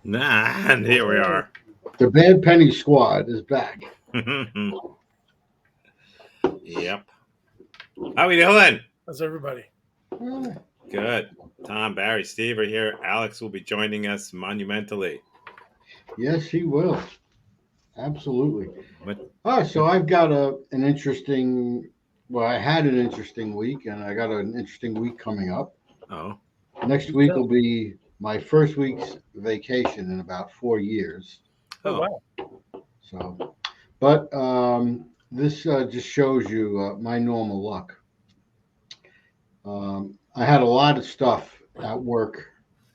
Nah, and here we are. The Bad Penny Squad is back. Yep. How we doing? How's everybody? Good. Tom, Barry, Steve are here. Alex will be joining us monumentally. Yes, he will. Absolutely. What? So I've got an interesting. Well, I had an interesting week, and I got an interesting week coming up. Oh, Next week will be my first week's vacation in about 4 years. Oh, oh, wow. So, but this just shows you my normal luck. I had a lot of stuff at work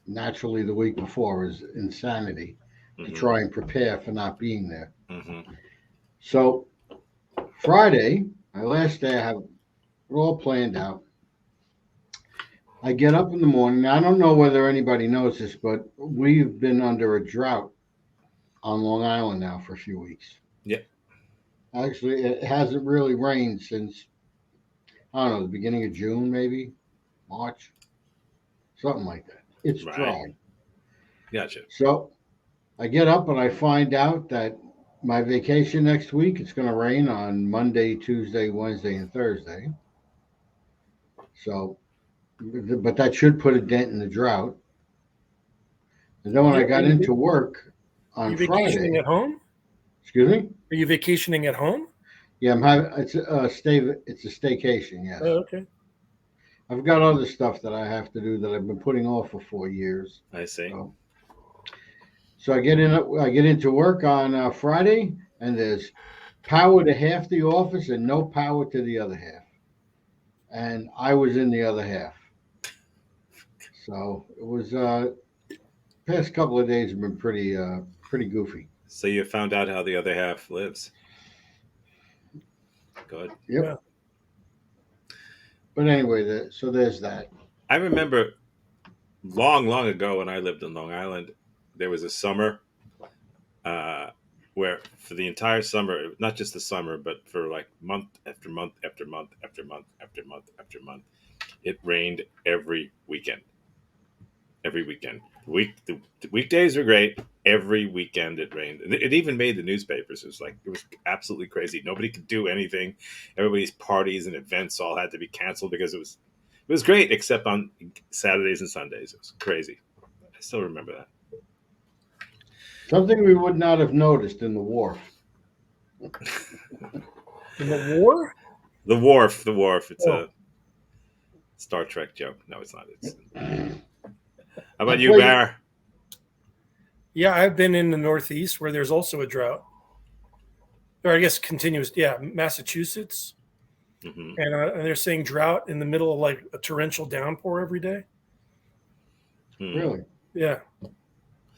naturally the week before was insanity to mhm, try and prepare for not being there. mhm. So Friday, my last day, I have it all planned out. I get up in the morning. I don't know whether anybody knows this, but we've been under a drought on Long Island now for a few weeks. Yep. Actually, it hasn't really rained since, I don't know, the beginning of June, maybe March, something like that. It's Right. dry. Gotcha. So I get up and I find out that my vacation next week, it's going to rain on Monday, Tuesday, Wednesday, and Thursday. So, but that should put a dent in the drought. And then when I got into work Are on you vacationing Friday, at home? excuse me, Are you vacationing at home? yeah, I'm having it's a staycation. Yes, Oh, okay. I've got other stuff that I have to do that I've been putting off for 4 years. I see. So I get into work on Friday, and there's power to half the office and no power to the other half. And I was in the other half. So it was past couple of days have been pretty goofy. So you found out how the other half lives. Good. Yep. Yeah. But anyway, so there's that. I remember long, long ago when I lived in Long Island, there was a summer where for the entire summer, not just the summer, but for like month after month after month after month after month after month, it rained every weekend. Every weekend. The weekdays were great. Every weekend it rained. It even made the newspapers. It was absolutely crazy. Nobody could do anything. Everybody's parties and events all had to be canceled because it was great, except on Saturdays and Sundays. It was crazy. I still remember that. Something we would not have noticed in the wharf. In the war? The wharf. It's Oh. a Star Trek joke. No, it's not. It's. How about you, Bear? Yeah, I've been in the Northeast where there's also a drought. Or I guess continuous. Yeah, Massachusetts. Mm-hmm. And they're saying drought in the middle of like a torrential downpour every day. Really? Yeah.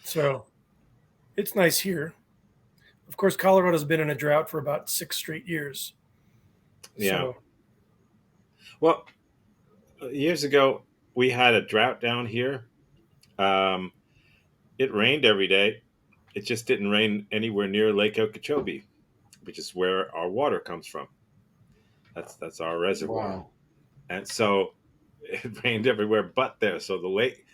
So it's nice here. Of course, Colorado's been in a drought for about 6 straight years. Yeah. So, well, years ago we had a drought down here. It rained every day. It just didn't rain anywhere near Lake Okeechobee, which is where our water comes from. That's our reservoir, Wow. and so it rained everywhere but there. So the lake,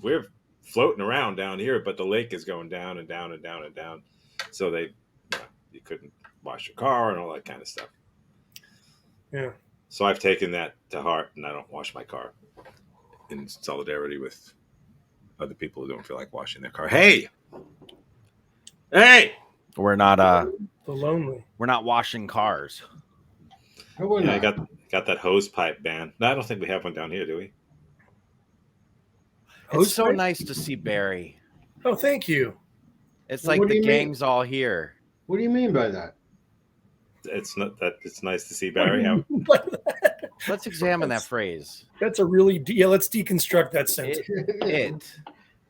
we're floating around down here, but the lake is going down and down and down and down. So you couldn't wash your car and all that kind of stuff. yeah. So I've taken that to heart, and I don't wash my car in solidarity with other people who don't feel like washing their car. Hey, we're not The lonely. we're not washing cars. I got that hose pipe ban. No, I don't think we have one down here, do we? It's so nice to see Barry. Oh, thank you. It's like the gang's all here. What do you mean by that? It's not that. It's nice to see Barry. Let's examine that phrase. That's a really let's deconstruct that sentence.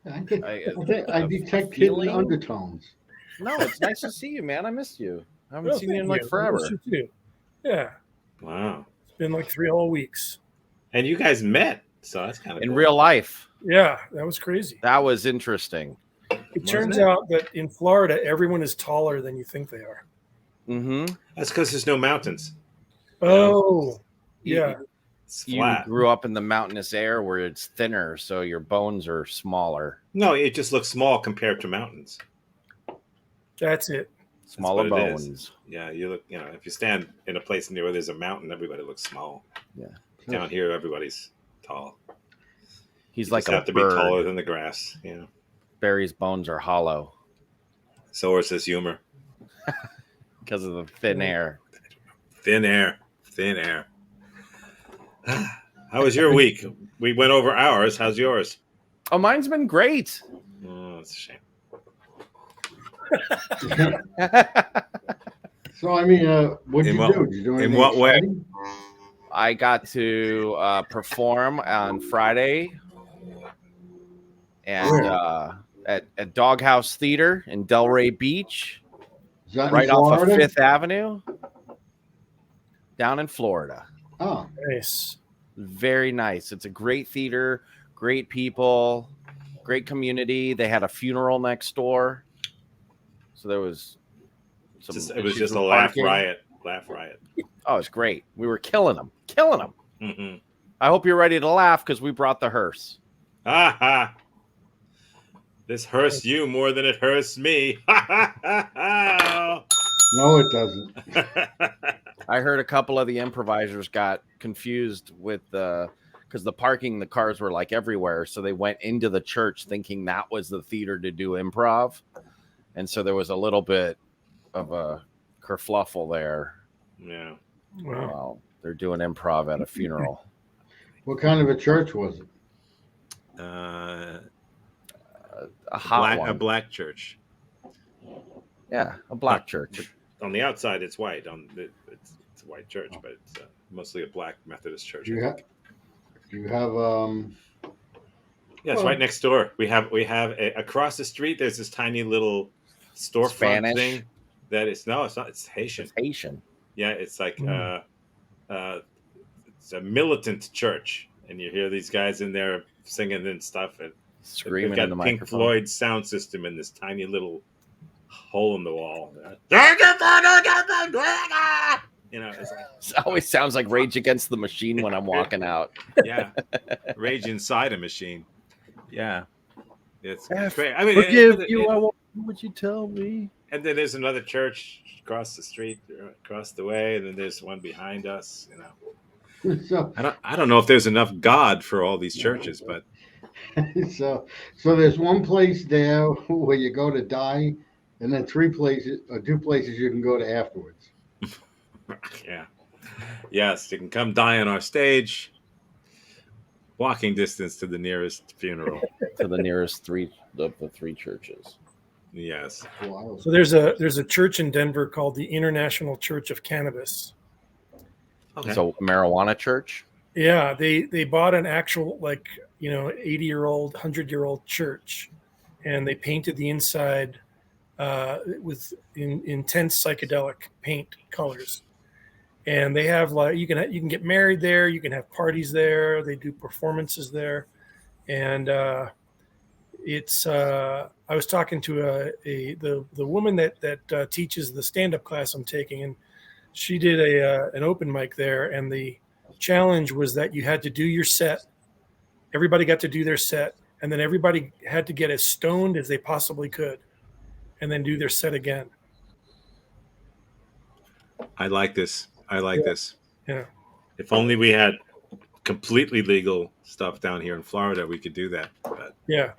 I detect hidden undertones. No, it's nice to see you, man. I missed you. I haven't seen you in like forever. I miss you too. Yeah. Wow. It's been like 3 whole weeks. And you guys met, so that's kind of in cool. real life. Yeah, that was crazy. That was interesting. It turns out that in Florida, everyone is taller than you think they are. Mm-hmm. That's because there's no mountains. Oh, yeah. It's You flat. grew up in the mountainous air where it's thinner, so your bones are smaller. No, it just looks small compared to mountains. That's it. That's Smaller what it is. bones. Yeah, you look. If you stand in a place near where there's a mountain, everybody looks small. Yeah. Down here, everybody's tall. He's You like just a have to bird. be taller than the grass. Barry's bones are hollow So is his humor. because of the thin air. Thin air. How was your week? We went over ours. How's yours? Oh, mine's been great. Oh, it's a shame. So I mean, what'd In you what- do? Did you do in anything what way? exciting? I got to perform on Friday and at Doghouse Theater in Delray Beach, Is that in right off of Florida? Fifth Avenue, down in Florida. Oh, Nice. Very nice. It's a great theater, great people, great community. They had a funeral next door, so there was some. It was issues just a with laugh parking. riot. Laugh riot. Oh, it's great. We were killing them. Mm-hmm. I hope you're ready to laugh because we brought the hearse. Ha ha. This hurts you more than it hurts me. Ha ha ha no, it doesn't. ha. I heard a couple of the improvisers got confused with because the parking, the cars were like everywhere. So they went into the church thinking that was the theater to do improv. And so there was a little bit of a kerfluffle there. Yeah. Wow. Well, they're doing improv at a funeral. What kind of a church was it? A hot one. A black church. Yeah, a black church. On the outside, it's white. It's a white church, but it's mostly a black Methodist church. Do you have Yeah, it's right next door. We have across the street. There's this tiny little storefront Spanish? thing. That is it's not. It's Haitian. It's Haitian. Yeah, it's like it's a militant church, and you hear these guys in there singing and stuff, and Screaming they've got in the Pink microphone. Floyd sound system in this tiny little hole in the wall. It's like, It always sounds like Rage Against the Machine when I'm walking out. yeah, rage inside a machine. Yeah, it's F, great. I mean, I won't do what you tell me. and then there's another church across the street, across the way, and then there's one behind us. so I don't know if there's enough God for all these churches, but so there's one place there where you go to die, and then 2 places you can go to afterwards. yeah, yes, you can come die on our stage. Walking distance to the nearest funeral. To the nearest three of the three churches. Yes. Wow. So there's a church in Denver called the International Church of Cannabis. Okay. So marijuana church. Yeah, they bought an actual 80-year-old, 100-year-old church, and they painted the inside with intense psychedelic paint colors. And they have you can get married there, you can have parties there, they do performances there, and it's I was talking to the woman that teaches the stand-up class I'm taking, and she did an open mic there, and the challenge was that you had to do your set. Everybody got to do their set, and then everybody had to get as stoned as they possibly could, and then do their set again. I like this. This. Yeah. If only we had completely legal stuff down here in Florida, we could do that. But Yeah.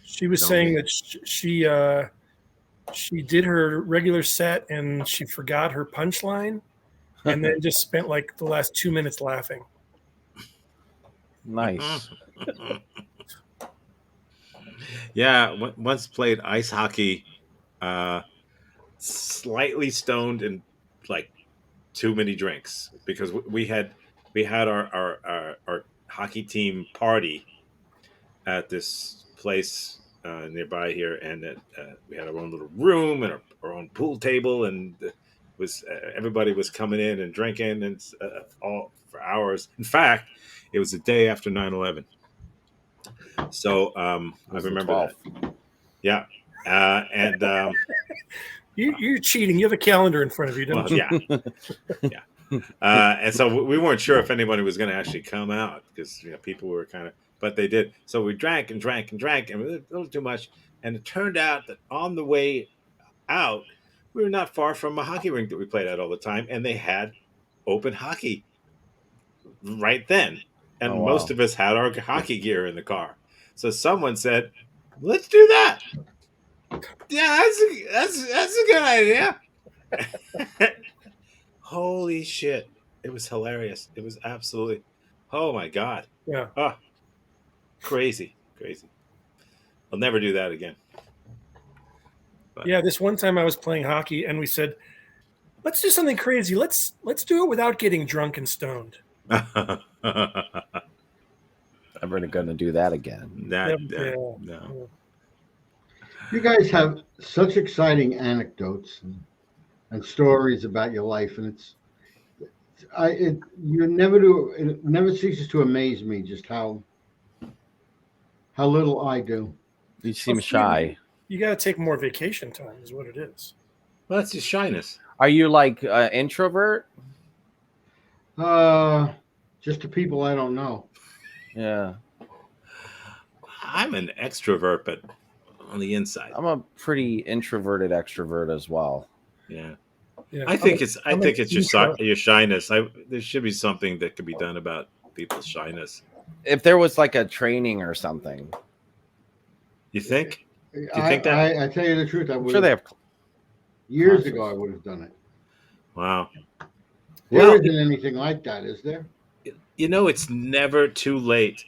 She was Don't saying be. that she did her regular set and she forgot her punchline, and then just spent like the last 2 minutes laughing. Nice. yeah, once played ice hockey, slightly stoned and like too many drinks because we had our hockey team party at this place nearby here, and we had our own little room and our own pool table, and was everybody was coming in and drinking and all for hours. In fact, it was the day after 9/11. So I remember that. Yeah, and You're cheating. You have a calendar in front of you, don't well, you? yeah. And so we weren't sure if anybody was going to actually come out because people were kind of, but they did. So we drank and drank and drank, and it was a little too much. And it turned out that on the way out, we were not far from a hockey rink that we played at all the time, and they had open hockey right then. Oh, And wow. most of us had our hockey gear in the car. So someone said, "Let's do that." Yeah, that's a good idea. Holy shit! It was hilarious. It was absolutely, oh my god, Yeah. oh, crazy. I'll never do that again. Yeah, this one time I was playing hockey and we said, let's do something crazy. Let's do it without getting drunk and stoned. Never going to do that again. No. You guys have such exciting anecdotes and stories about your life, and it never ceases to amaze me just how little I do. You seem shy. You got to take more vacation time, is what it is. Well, that's just shyness. Are you like introvert? Just to people I don't know. Yeah. I'm an extrovert, but on the inside. I'm a pretty introverted extrovert as well. Yeah. Yeah. I think it's your shyness. There should be something that could be done about people's shyness. If there was like a training or something. You think? Do you think that? I tell you the truth, I would. Sure, they have. Years ago, I would have done it. Wow. There isn't anything like that, is there? It's never too late.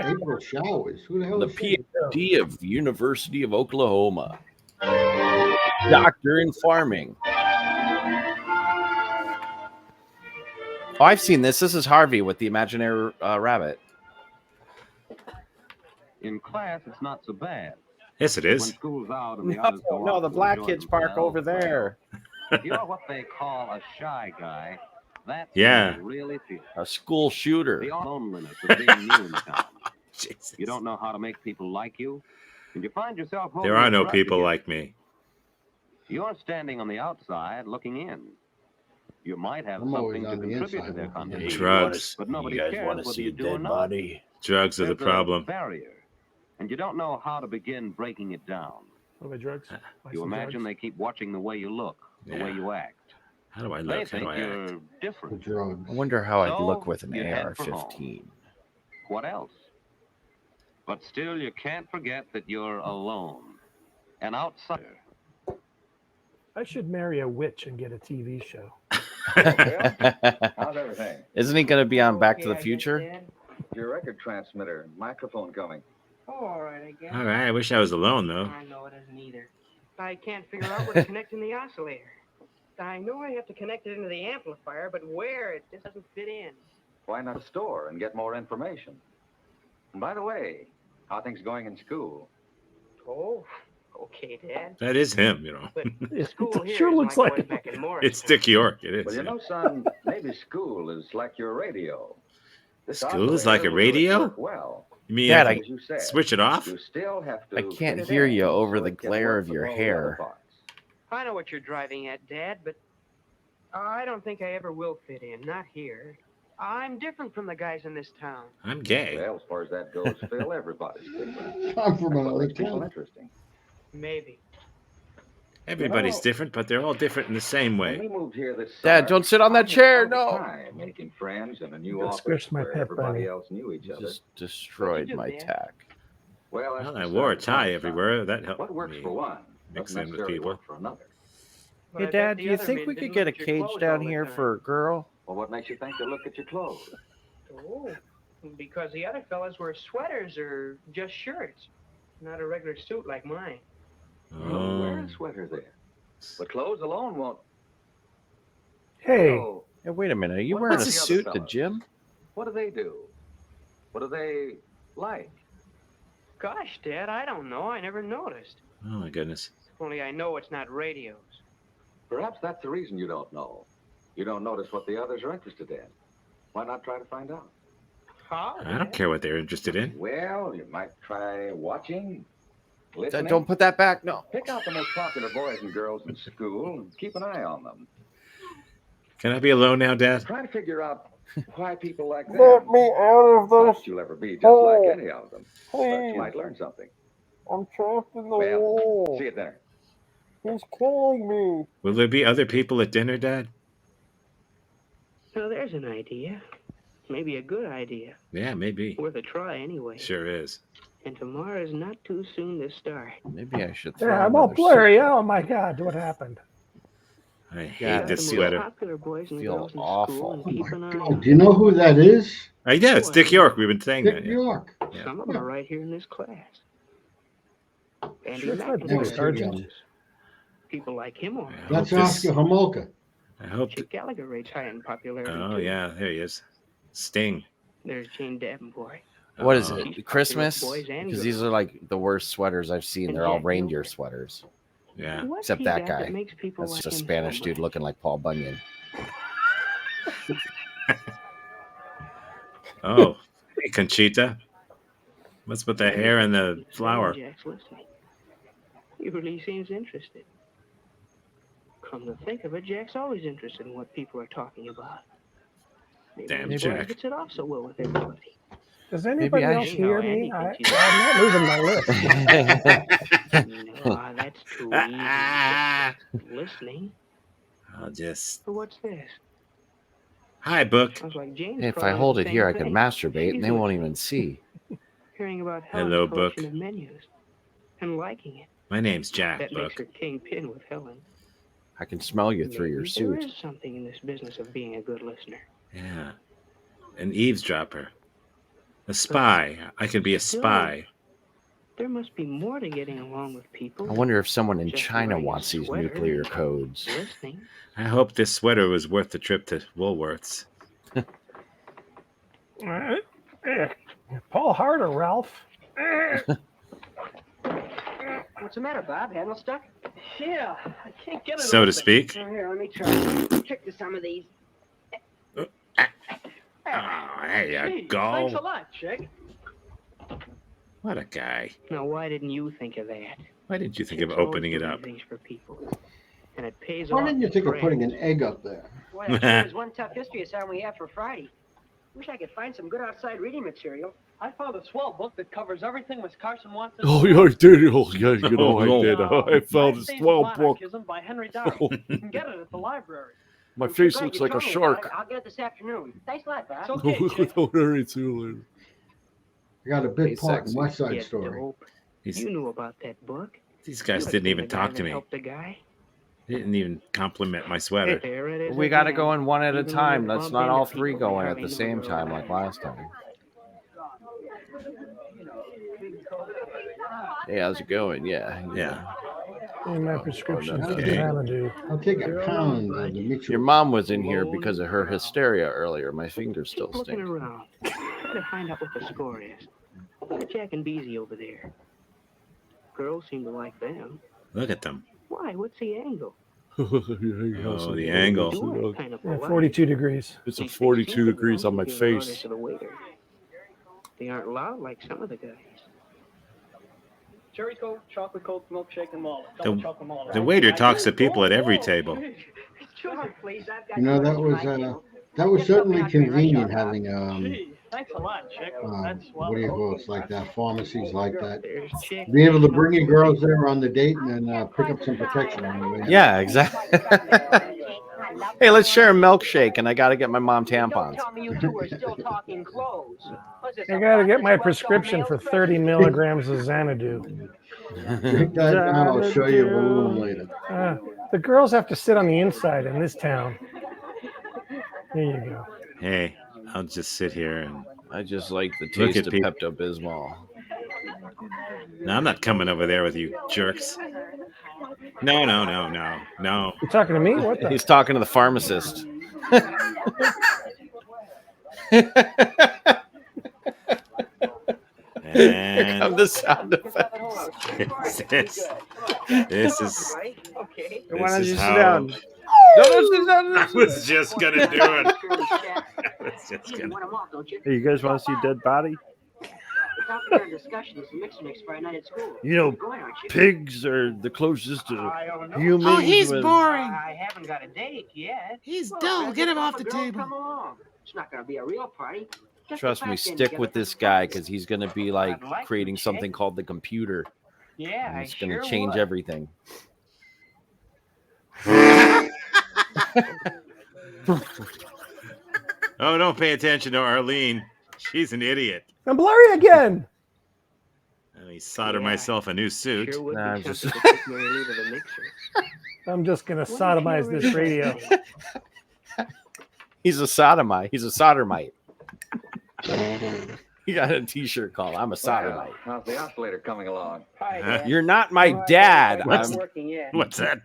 April showers. Who the hell? The is that? PhD of University of Oklahoma. Doctor in farming. Oh, I've seen this. This is Harvey with the imaginary rabbit. In class, it's not so bad. Yes, it When is. school's out and the others go No, off the to black enjoy kids park themselves, over there. You're what they call a shy guy. That's Yeah. how you really feel. A school shooter. The loneliness of being new in town. Jesus. You don't know how to make people like you, and you find yourself holding There are your no breath people again. like me. You're standing on the outside looking in. You might have I'm always something to on the contribute inside to their looking in. conversation, Drugs. but nobody cares whether you do or not. Drugs are the There's a problem. barrier, and you don't know how to begin breaking it down. What about drugs? You imagine they keep watching the way you look, the way you act. How do I They look? How think do I you're act? The different. drugs. I wonder how I'd So, look with an you head for AR-15. What else? But still, you can't forget that you're alone, an outsider. I should marry a witch and get a TV show. How's everything? Isn't he going to be on Back to the Future? Your record transmitter, microphone going. Oh, all right, I guess. All right. I wish I was alone, though. I know it isn't either. I can't figure out where to connect in the oscillator. I know I have to connect it into the amplifier, but where? It just doesn't fit in. Why not a store and get more information? And by the way, how are things going in school? Oh, okay, Dad. That is him, But school here sure is looks like like going back in Morris. It's Dick York. It is. Well, you know, son, maybe school is like your radio. This School is like a oscillator will do its radio? work well, You mean Dad, as you said. switch it off? You still have to I can't fit it hear in you over so the it can glare work of with your all the other hair. parts. I know what you're driving at, Dad, but I don't think I ever will fit in. Not here. I'm different from the guys in this town. I'm gay. Well, as far as that goes, Phil, everybody's different. I'm from That's what another makes people town. interesting. Maybe. Everybody's You know, different, but they're all different in the same When way. we moved here this Dad, summer, don't sit on I that had chair, all the no. time making friends in a new Just office squished my where pet everybody bunny. else knew each other. Just destroyed do, my Dad? tack. Well, that's Well, I the wore a start of tie life, everywhere. son. That helped What works me for one mix doesn't in with necessarily people. work for another. But Hey, I bet Dad, the do you other think men we didn't could get a look at your cage clothes down all the here time. for a girl? Well, what makes you think to look at your clothes? Oh, because the other fellas wear sweaters or just shirts. Not a regular suit like mine. Don't wear Oh. a sweater then. But clothes alone won't. Hey, So, Hey, wait a minute. Are you What wearing a about the other suit to fellas? gym? what do they do? What do they like? Gosh, Dad, I don't know. I never noticed. Oh my goodness. Only I know it's not radios. Perhaps that's the reason you don't know. You don't notice what the others are interested in. Why not try to find out? How? I don't care what they're interested in. Well, you might try watching, Listening? Don't put that back. No. Pick out the most popular boys and girls in school and keep an eye on them. Can I be alone now, Dad? Try to figure out why people like them. Let me out of Not this. that you'll ever be just hole. like any of them, but you Please. might learn something. I'm trapped in the Well, wall. see you at dinner. He's killing me. Will there be other people at dinner, Dad? Now there's an idea. Maybe a good idea. Yeah, maybe. Worth a try anyway. Sure is. And tomorrow's not too soon to start. Maybe I should throw Yeah, I'm all another blurry. cigarette. Oh my God, what happened? I hate God, this The most sweater. popular boys and Feel girls in awful. school and Oh keep my an eye God. on Do you know who that is? Yeah, it's Dick York. We've been saying Dick that. Yeah. York. Yeah. Some of them are right here in this class. Andy Sure, it's not McIntyre. Dick Yeah, Sargent. People like him on. I hope That's this- Oscar Homolka. I hope. Chick Gallagher rates high in popularity. Oh too. yeah, there he is. Sting. There's Jane Davenport. What is Oh. it? Christmas? Boys and Because girls. these are like the worst sweaters I've seen. And They're all Jack reindeer Miller. sweaters. Yeah. What's Except he that got guy. that makes people That's like just a him Spanish so dude much? looking like Paul Bunyan. Oh, hey, Conchita. What's with the hair and the flower? Jack's listening. He really seems interested. Come to think of it, Jack's always interested in what people are talking about. Maybe Damn, that's why Jack. he gets it off so well with everybody. Does anybody I else should- hear me? I'm not moving my lips. No, that's too easy. Listening. I'll just. But what's this? Hi, book. Sounds like James. Hey, if I probably hold the it same here, I could thing. masturbate and She's they won't listening. even see. Hearing about Hello, Helen's collection Book. of menus and liking it. My name's Jack, That makes Book. her kingpin with Helen. I can smell you through your Maybe suit. There is something in this business of being a good listener. Yeah. An eavesdropper. A spy. I could be a spy. There must be more to getting along with people. I wonder if someone in Just China wearing a wants these sweater nuclear and codes. Listening. I hope this sweater was worth the trip to Woolworths. Paul Harder, Ralph. What's the matter, Bob? Handle stuck? Yeah, I can't get it. So to speak. Oh, here, let me try. Trick to some of these. Oh, hey, Gee, go. Thanks a lot, Chick. What a guy. Now, why didn't you think of that? Why didn't you think of Chicks always opening it do up? things for people. And it pays Why off. didn't you think of Friends. putting an egg up there? Boy, that sure is one tough history assignment we have for Friday. Wish I could find some good outside reading material. I found a swell book that covers everything Miss Carson wants. Oh, yeah, I did. Oh, yeah, you know, Oh, I did. I found a United States swell of book. Monarchism by Henry Darrow. You can get it at the library. My I'm so face glad looks you like a told me shark. about it. I'll get it this afternoon. Thanks a lot, Bob. It's okay, Chick. All right, see you later. I got a big Hey, part in sexy. West Side Yeah, Story. dope. These, You knew about that book. these guys You didn't had even been the talk guy to that me. helped the guy. They didn't even compliment my sweater. There it is We got to again. go in one at a Even when time. you're Let's bumping not all into three people go in you at the hardly same know time about. like last time. Hey, how's it going? Yeah. Yeah. In my prescription for Okay. Xanadu. I'll take a pound of the mutual. Your mom was in here because of her hysteria earlier. My fingers still Keep looking stink. around. Try to find out what the score is. Look at Jack and Beezy over there. Girls seem to like them. Look at them. Why? What's the angle? Oh, the angle. Do it kind of Yeah, polite. 42 degrees. It's They a seem 42 to degrees on my want to give orders face. to the waiter. They aren't loud like some of the guys. Cherry Coke, chocolate Coke, milkshake, and mallet. The- Double chocolate mallet. The waiter talks to people at every table. Sure, please. I've got You know, that was certainly convenient having Gee, thanks a lot, Chick. That's swell. what do you call it, like that, pharmacies like that. There's Chick. Be able to bring your girls there on the date and then pick up some protection on the way. Yeah, exactly. Hey, let's share a milkshake, and I got to get my mom Don't tampons. tell me you two are still talking clothes. Was this I a got to get my Boston prescription mail for present? 30 milligrams of Xanadu. Drink that down, I'll show you a balloon later. The girls have to sit on the inside in this town. There you go. Hey, I'll just sit here and. I just like the Look taste at of people. Pepto-Bismol. No, I'm not coming over there with you jerks. No. You talking to me? What the? He's talking to the pharmacist. Here come And the sound effects. this is. Okay. Why don't This you is sit how- down? No, sit down. I was just gonna do it. I was just You gonna. want 'em all, don't you? Hey, you guys want to see a dead body? The topic under discussion is the mixer next Friday night at school. You know, You're going, aren't you? pigs are the closest to I don't know. humans. Oh, he's with- boring. I haven't got a date yet. He's Well, dull. friends, Get him if off a the girl, table. Come along. It's not going to be a real party. Just Trust a me, fact getting stick together with for this some guy fun. because he's going to be like I'd like creating to, something Chick. called the computer. Yeah, And I it's going sure to change would. everything. Oh, don't pay attention to Arlene. She's an idiot. I'm blurry again. Let me solder Yeah, myself a new suit. Sure would Nah, I'm be just- something to take Mary Lou to the mixer. I'm just gonna What if sodomize you're this radio. interested? He's a sodomite. He's a soldermite. He got a T-shirt called "I'm a sodomite." Well, how's the oscillator coming along? Hi, Dad. You're not my Well, I dad. haven't got I'm- it working yet. What's that?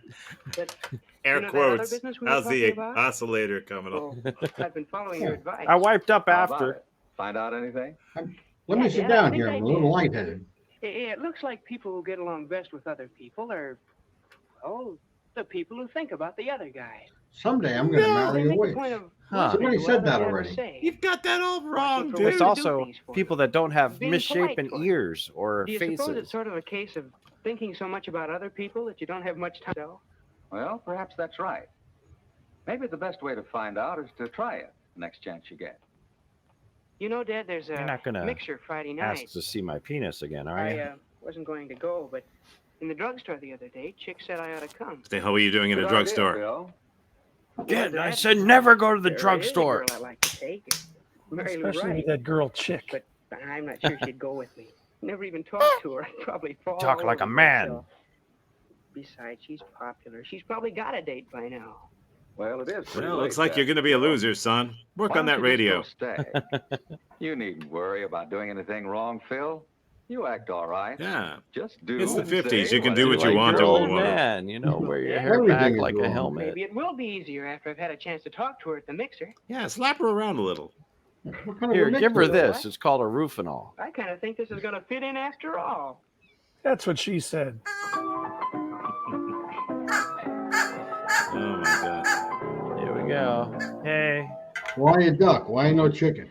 But Air you know that other quotes. business we were How's the talking about? oscillator coming on? Well, I've been following your advice. I wiped up How about after. it? Find out anything? Let me Yeah, sit Dad, I down think here. I I'm a little did. lightheaded. It looks like people who get along best with other people are, oh, the people who think about the other guy. Someday I'm going to They marry a make a witch. point of Huh. Somebody listening to said what that others already. say. You've got that all wrong, for dude. what It's you also do things for people that don't have Being misshapen polite to 'em. ears or Do you suppose faces. it's sort of a case of thinking so much about other people that you don't have much time? So, Well, perhaps that's right. Maybe the best way to find out is to try it the next chance you get. you know, Dad, there's You're a not gonna mixer Friday Ask night. to see my penis again, are I you? wasn't going to go, but in the drugstore the other day, Chick said I ought to come. What the hell are you doing in a Good idea, drugstore? Bill. Again, Well, I Dad, said never go to the there is a drugstore. girl I like to take. Mary Lou Especially Wright. with that girl chick. But I'm not sure she'd go with me. Never even talked to her. I'd probably fall Talk all like a over man. myself. Besides, she's popular. She's probably got a date by now. Well, it is pretty Well, late, looks like Dad. you're going to be a loser, son. Work Why on that don't you radio. just go stay? You needn't worry about doing anything wrong, Phil. You act all right. Yeah. Just do. It's the and 50s. say You can do what whatever you Like want your to a old woman. man, you know, wear your Yeah. hair Everything back is like a wrong. helmet. Maybe it will be easier after I've had a chance to talk to her at the mixer. Yeah, slap her around a little. What kind Here, of a give her mixer? this. It's called a Rufinol. I kind of think this is going to fit in after all. That's what she said. Oh my God. Here we go. Hey. Why a duck? Why no chicken?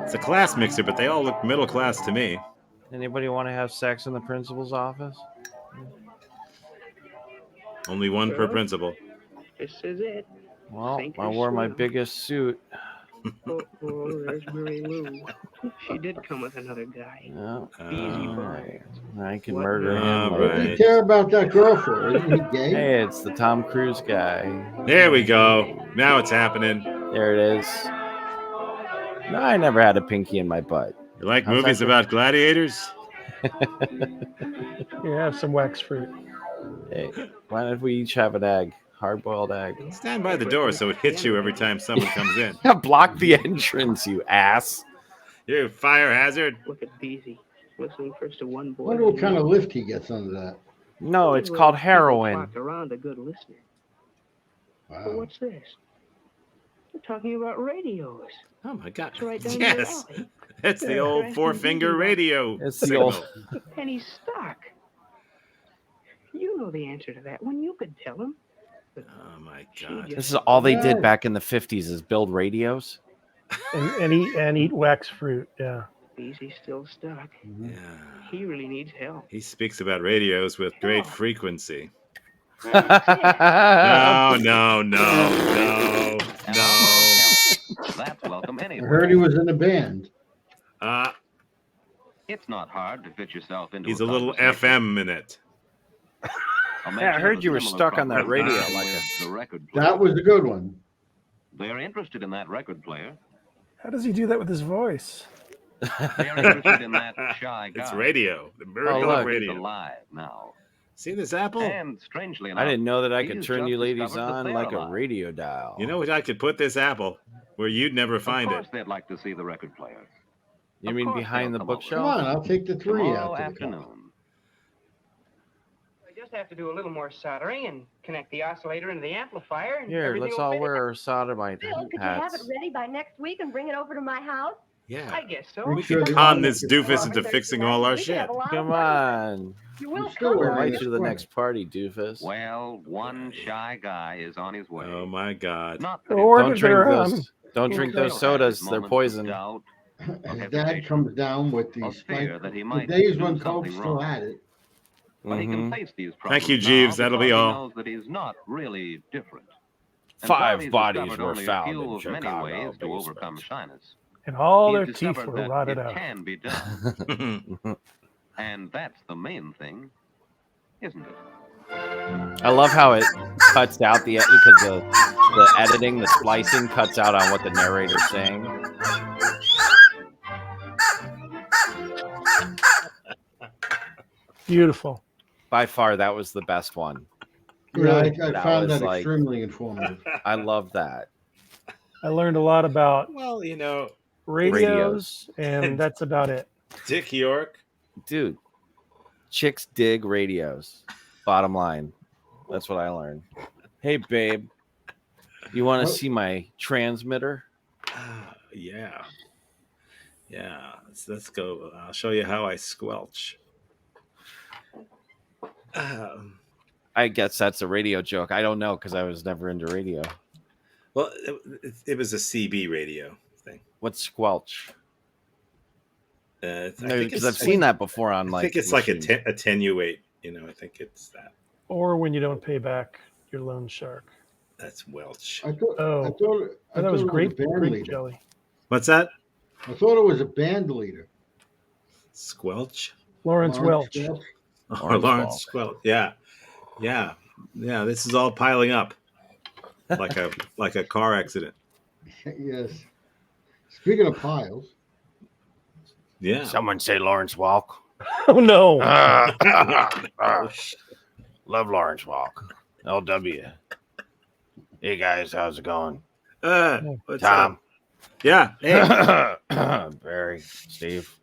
It's a class mixer, but they all look middle class to me. Anybody want to have sex in the principal's office? Only one per principal. This is it. Well, Sink I or wore my swim. biggest suit. Oh, there's Mary Lou. She did come with another guy. Yeah. Easy, Uh, boy. I can What murder him. All What do you right. care about that girl for? Isn't he gay? Hey, it's the Tom Cruise guy. There we go. Now it's happening. There it is. No, I never had a pinky in my butt. You like How's movies that for- about gladiators? You have some wax fruit. Hey, why don't we each have an egg? Hard-boiled egg. Stand by the door so it hits you every time someone comes in. Block the entrance, you ass. You're a fire hazard. Look at Beezy. Listening first to one boy. Wonder what kind of lift he gets under that. No, it's called heroin. Walked around a good listener. But Wow. what's this? They're talking about radios. Oh my God. It's right down Yes. your alley. That's the old four-finger radio. It's the signal. old- Penny stock. You know the answer to that one. You could tell him. Oh my God. This is all they Yeah. did back in the 50s is build radios. And eat wax fruit. Yeah. Beezy's still stuck. Yeah. He really needs help. He speaks about radios with great Oh. frequency. That's No, no, no, no, And no. help. That's welcome I anywhere. heard he was in a band. It's not hard to fit yourself into He's a little conversation. FM in it. I'll Yeah, I mention heard a you were similar stuck on that proposition radio with like the record player. That was a good one. They're interested in that record player. How does he do that with his voice? They're interested in that shy guy. It's radio. The Oh, miracle look. of He's radio. alive now. See this apple? And strangely enough, I didn't know that I could he's turn just you ladies discovered that on they're like a alive. radio dial. You know what? I could put this apple where you'd never Of find course it. they'd like to see the record player. You Of mean course behind they'll the come over. bookshelf? Come on, I'll take the three Tomorrow out to the car. afternoon. I just have to do a little more soldering and connect the oscillator into the amplifier. And Here, everything let's will all fit. wear our sodomite Bill, could you have hats. it ready by next week and bring it over to my house? Yeah. I guess so. Make We sure could they con don't this make it doofus fly. into fixing all our We could shit. have a lot of Come fun. on. You will I'm still come, wearing won't Invite this you to the sweater. next party, doofus. Well, one shy guy is on his way. Oh my God. Not that Or Don't they're, drink those. Don't drink he'll those have sodas. his They're moments of poison. doubt, his dad comes down with or these fear that he the might days do when Coke something still wrong. had it. But he can face these Thank problems you, Jeeves. now That'll be because he all. knows that he's not really different. And 5 while he's bodies discovered were only a found few in of many Chicago ways to basement. overcome shyness, And all he's their teeth discovered were that rotted it out. can be done. And that's the main thing, isn't it? I love how it cuts out because the editing, the splicing cuts out on what the narrator's saying. Beautiful. By far, that was the best one. Yeah, I That found was that like- extremely informative. I love that. I learned a lot about Well, radios, and that's about it. Dick York. Dude, chicks dig radios. Bottom line. That's what I learned. Hey, babe, you want to see my transmitter? Yeah. Yeah. Let's go. I'll show you how I squelch. I guess that's a radio joke. I don't know because I was never into radio. Well, it was a CB radio thing. What's squelch? I think Because I've seen that before on I think it's machines. like attenuate. I think it's that. Or when you don't pay back your loan shark. That's Welch. I thought that was it great. a band Great leader. jelly. What's that? I thought it was a band leader. Squelch. Lawrence Welch. Welch. Or Lawrence Squelch. Yeah. This is all piling up like a car accident. Yes. Speaking of piles. Yeah. Someone say Lawrence Walk. Oh no. Love Lawrence Walk. LW. Hey guys, how's it going? What's Tom. up? Yeah. Hey. Barry. Steve.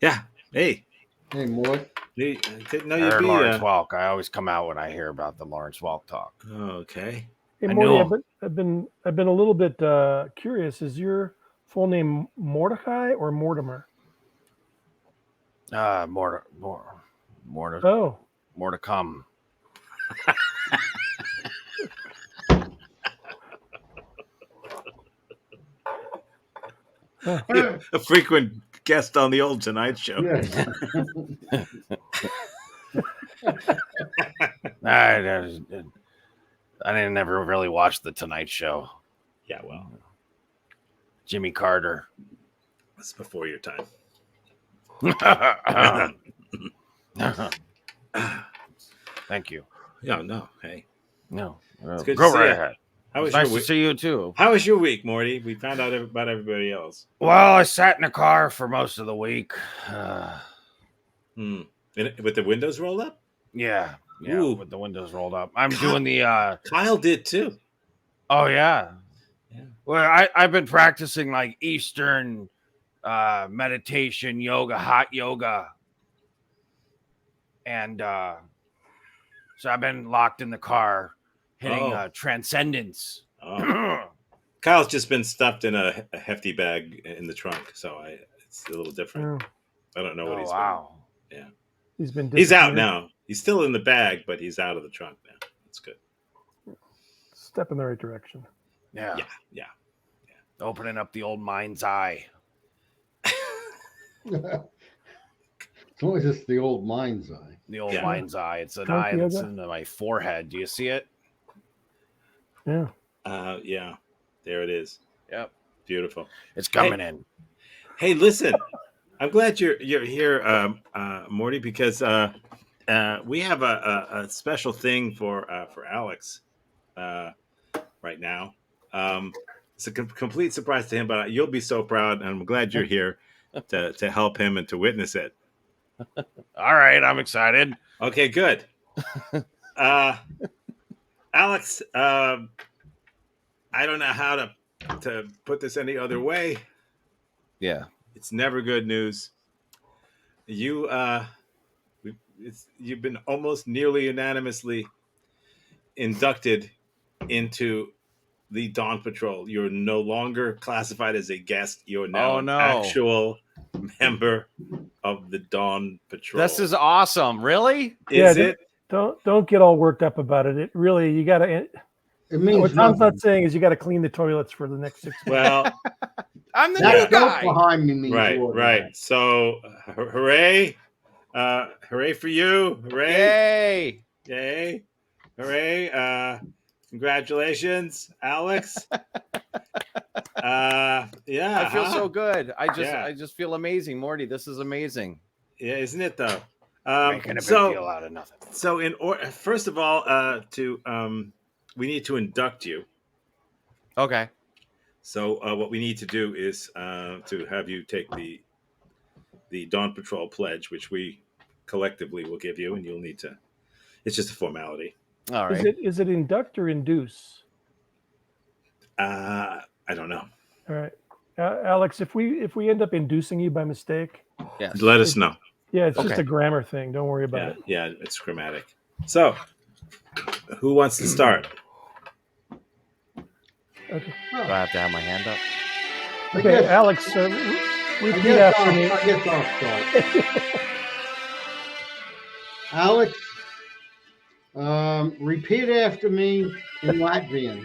Yeah. Hey. Hey, Mort. I didn't know I you'd heard be. Lawrence Walk. I always come out when I hear about the Lawrence Walk talk. Okay. Hey, I Morty, know. I've been a little bit curious. Is your full name Mordecai or Mortimer? More to Oh, more to come. A frequent guest on the old Tonight Show. Yes. I didn't never really watch the Tonight Show. Yeah, well, Jimmy Carter. that's before your time. Thank you. Yeah, no. Hey. No. It's good Go to see right you. ahead. How was Nice your to week? see you too. How was your week, Morty? We found out about everybody else. Well, I sat in the car for most of the week. With the windows rolled up? Yeah, Ooh. with the windows rolled up. I'm doing the Kyle did too. Oh yeah. Yeah. Well, I've been practicing like Eastern meditation, yoga, hot yoga. And so I've been locked in the car hitting transcendence. Oh. Kyle's just been stuffed in a hefty bag in the trunk, so it's a little different. I don't know what he's been. Yeah. He's out now. He's still in the bag, but he's out of the trunk now. That's good. step in the right direction. Yeah. Yeah. Opening up the old mind's eye. It's always just the old mind's eye. The old mind's eye. It's an Skunk eye that's yoga? into my forehead. Do you see it? Yeah. Yeah. There it is. Yep. Beautiful. It's coming in. Hey, listen. I'm glad you're here, Morty, because we have a special thing for Alex right now. It's a complete surprise to him, but you'll be so proud, and I'm glad you're here to help him and to witness it. All right, I'm excited. Okay, good. Alex, I don't know how to put this any other way. Yeah. It's never good news. You've been almost nearly unanimously inducted into the Dawn Patrol. You're no longer classified as a guest. You're now an actual member of the Dawn Patrol. This is awesome. Really? Is it? Don't get all worked up about it. It really, you got to. It means what Tom's not saying is you got to clean the toilets for the next 6 months. Well, I'm the That new joke guy. behind me means Right, more than right. that. So, hooray. Hooray for you. Hooray. Yay! Yay. Hooray. Congratulations, Alex. Yeah. I feel huh? so good. Yeah. I just feel amazing, Morty. This is amazing. Yeah, isn't it though? Making a big deal out of nothing. So first of all, we need to induct you. Okay. So what we need to do is to have you take the Dawn Patrol pledge, which we collectively will give you, and you'll need to. It's just a formality. All right. Is it induct or induce? I don't know. All right, Alex. If we end up inducing you by mistake, Yes. Let us know. yeah, it's just Okay. a grammar thing. Don't worry about Yeah, it. yeah, it's grammatic. So, who wants to start? Okay. Do I have to have my hand up? Okay, guess- Alex. I Repeat guess after me. I'll start. Alex, repeat after me in Latvian.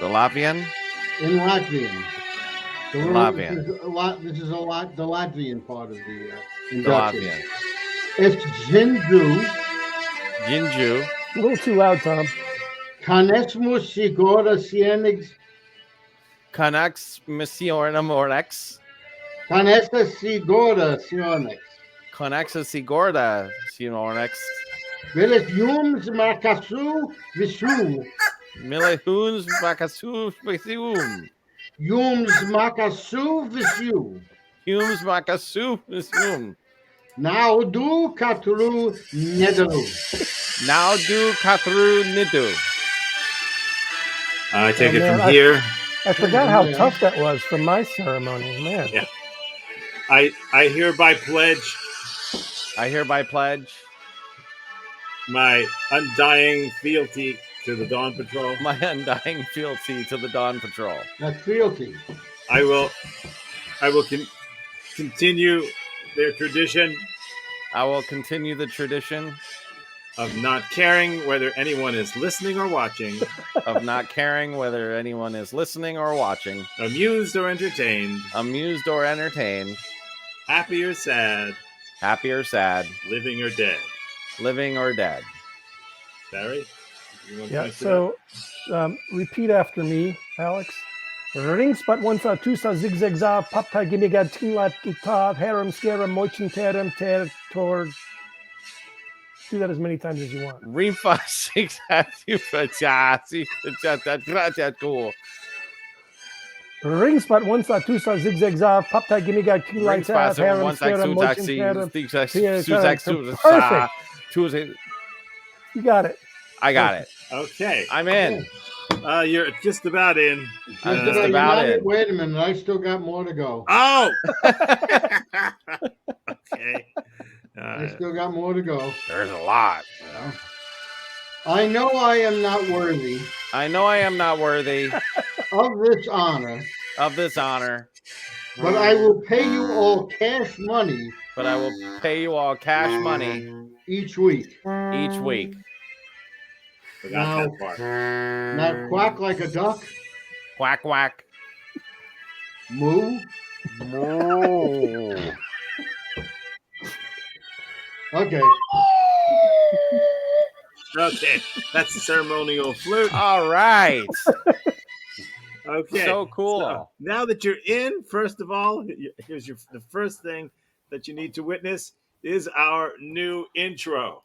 The Latvian? In Latvian. The Latvian. This is the Latvian part of the The induction. Latvian. It's Jindu. Jinju. A little too loud, Tom. Canesmus Sigora Sienix. Canucks Missiona Morex. Canesta Sigora Sienix. Conexa Sigorda Sionex. Veles Yums Makasu Visu. Milihuns Makasu Visium. Yums Makasu Visu. Humes Makasu Visium. Now do Katru Nedalu. Now do Katru Nidu. I take Oh, it man, from here. I forgot how Yeah. tough that was from my ceremony, man. Yeah. I hereby pledge I hereby pledge my undying fealty to the Dawn Patrol. my undying fealty to the Dawn Patrol. That's fealty. I will continue their tradition I will continue the tradition of not caring whether anyone is listening or watching, of not caring whether anyone is listening or watching, amused or entertained, amused or entertained, happy or sad, happy or sad, living or dead. living or dead. Barry? You want to Yeah. finish it So repeat after me, Alex. Rings but once two sa zigzag za papta gimiga tinlat guitar harem scarum moichin terem ter tor. Do that as many times as you want. Refa 6 that's cool. Ring spot one sa two sa zigzag za papta gimiga Ring tinlat spot harem one six scarum two moichin taxi terem. Perfect. You got it. I got it. Okay. I'm in. You're just about in. I'm You're just about not- in. Wait a minute. I still got more to go. Oh! Okay. I still got more to go. There's a lot. I know I am not worthy I know I am not worthy of this honor, of this honor, but I will pay you all cash money but I will pay you all cash money each week. each week. Forgot that part. Now quack like a duck, Quack quack. moo. Okay. Okay. That's the ceremonial flute. All right. Okay. So cool. So, now that you're in, first of all, here's the first thing that you need to witness is our new intro.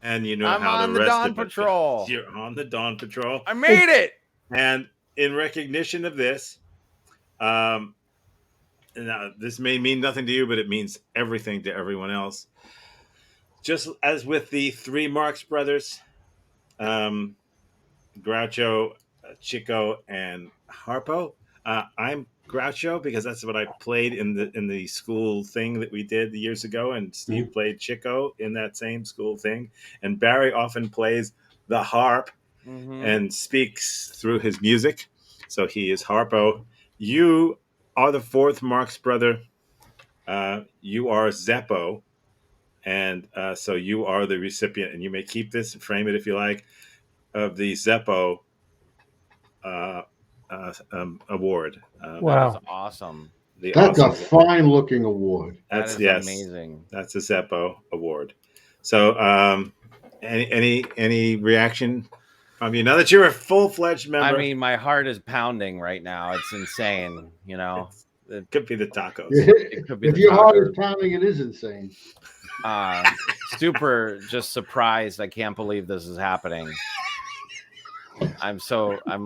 And you know I'm how on the the rest Dawn of it. Patrol. You're on the Dawn Patrol. I made it. And in recognition of this, now this may mean nothing to you, but it means everything to everyone else. Just as with the three Marx brothers, Groucho, Chico, and Harpo, I'm Groucho because that's what I played in the school thing that we did years ago, and Steve played Chico in that same school thing, and Barry often plays the harp and speaks through his music, so he is Harpo. You are the fourth Marx brother. You are Zeppo, and so you are the recipient, and you may keep this and frame it if you like, of the Zeppo award. That is awesome. That's a fine-looking award. That is amazing. That's a Zeppo award. So, any reaction from you now that you're a full-fledged member? I mean, my heart is pounding right now. It's insane. You know, it could be the tacos. It could be if the your heart tacos. is pounding, it is insane. Super just surprised. I can't believe this is happening. I'm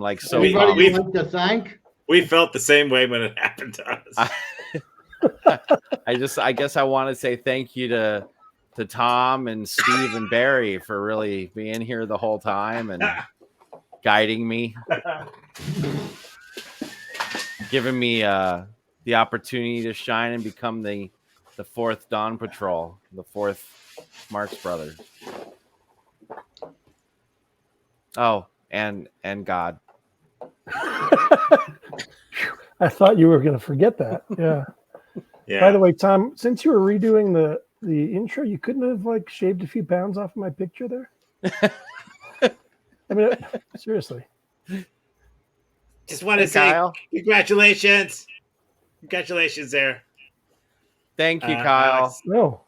like so. Anybody you'd like to thank? We felt the same way when it happened to us. I guess I want to say thank you to Tom and Steve and Barry for really being here the whole time and guiding me, giving me the opportunity to shine and become the fourth Dawn Patrol, the fourth Marx Brothers. Oh, and God. I thought you were going to forget that. Yeah. Yeah. By the way, Tom, since you were redoing the intro, you couldn't have like shaved a few pounds off of my picture there. I mean, seriously. Just want to say Kyle. Congratulations there. Thank you, Kyle. Alex. No.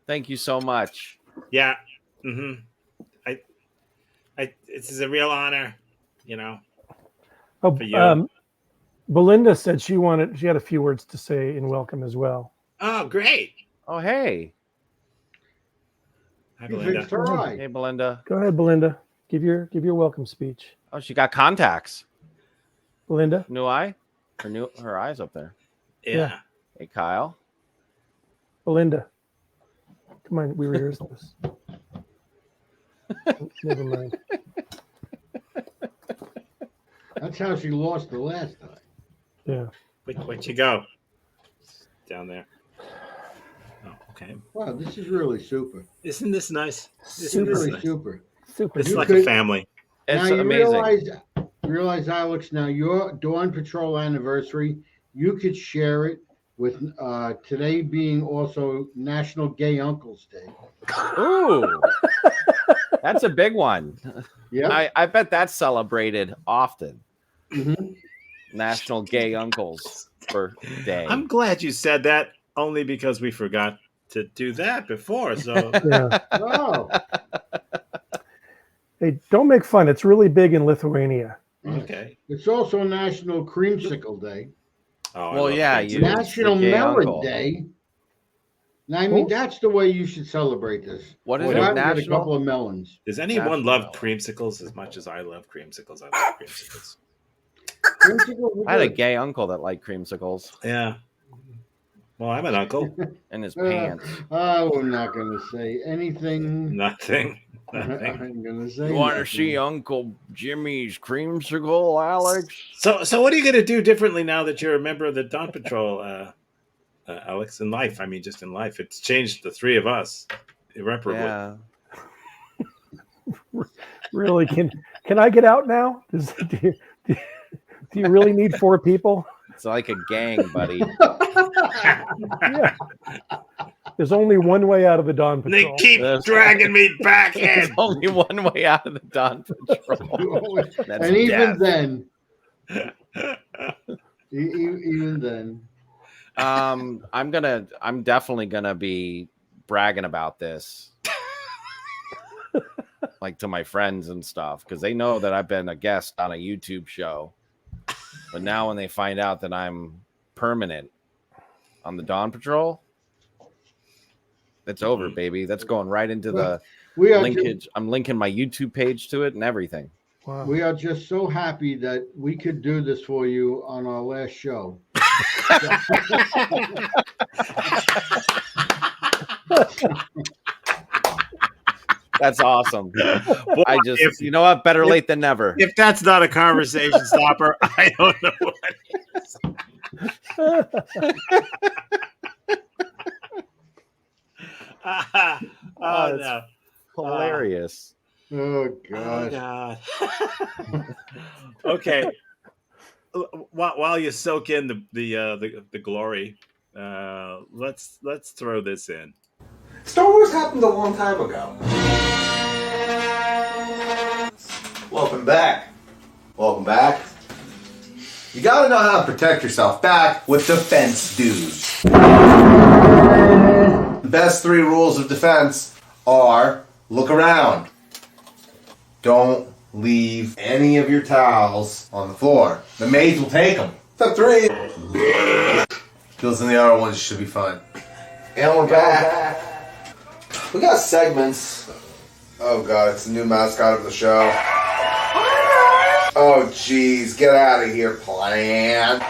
Thank you so much. Yeah. This is a real honor, you know. Oh, for you. Belinda said she had a few words to say in welcome as well. Oh, great. Oh, hey. Hi, Belinda. Hey, Belinda. Go ahead, Belinda. Give your welcome speech. Oh, she got contacts. Belinda. New eye? Her eyes up there. Yeah. Hey, Kyle. Belinda. Come on, we rehearsed this. Never mind. That's how she lost the last time. Yeah. Where'd you go? Down there. Oh, okay. Wow, this is really super. Isn't this nice? Really super. Super. It's like a family. It's now you amazing. realize, Alex, now your Dawn Patrol anniversary, you could share it with today being also National Gay Uncles Day. Ooh. That's a big one. Yeah. I bet that's celebrated often. Mm-hmm. National Gay Uncles Birthday. I'm glad you said that only because we forgot to do that before. So Yeah. Oh, Hey, don't make fun. It's really big in Lithuania. okay. it's also National Creamsicle Day, Oh, Well, yeah, you. National the gay Melon uncle. Day. Now, I mean, that's the way you should celebrate this. What is Go it? out and get a National? couple of melons. Does anyone National love creamsicles as much as I love creamsicles? I love creamsicles. Creamsicles I had are a good. gay uncle that liked creamsicles Yeah. Well, I'm an uncle. in his pants. I'm not going to say anything. Nothing. I'm Nothing. going to say You want to nothing. see Uncle Jimmy's creamsicle, Alex? So what are you going to do differently now that you're a member of the Dawn Patrol, Alex? In life, I mean, just in life, it's changed the three of us irreparably. Yeah. Really, can I get out now? Do you really need 4 people? It's like a gang, buddy. Yeah. There's only one way out of the Dawn They Patrol. keep dragging me back There's in. only one way out of the Dawn Patrol. That's And even death. then, even then, I'm definitely gonna be bragging about this, like to my friends and stuff, because they know that I've been a guest on a YouTube show. But now when they find out that I'm permanent on the Dawn Patrol, it's over, baby. That's going right into the we are linkage. I'm linking my YouTube page to it and everything. Wow. we are just so happy that we could do this for you on our last show. That's awesome. Boy, I just, you know what? Better late than never. If that's not a conversation stopper, I don't know what. Oh, that's no. hilarious. Oh Oh, gosh. God. Okay. While you soak in the glory, let's throw this in. Star Wars happened a long time ago. Welcome back. Welcome back. You gotta know how to protect yourself. Back with defense dudes. The best 3 rules of defense are: look around. Don't leave any of your towels on the floor. The maids will take them. Step 3. Kills in the other ones should be fun. And we're back. We got segments. Oh god, it's the new mascot of the show. Oh jeez, get out of here, Plant.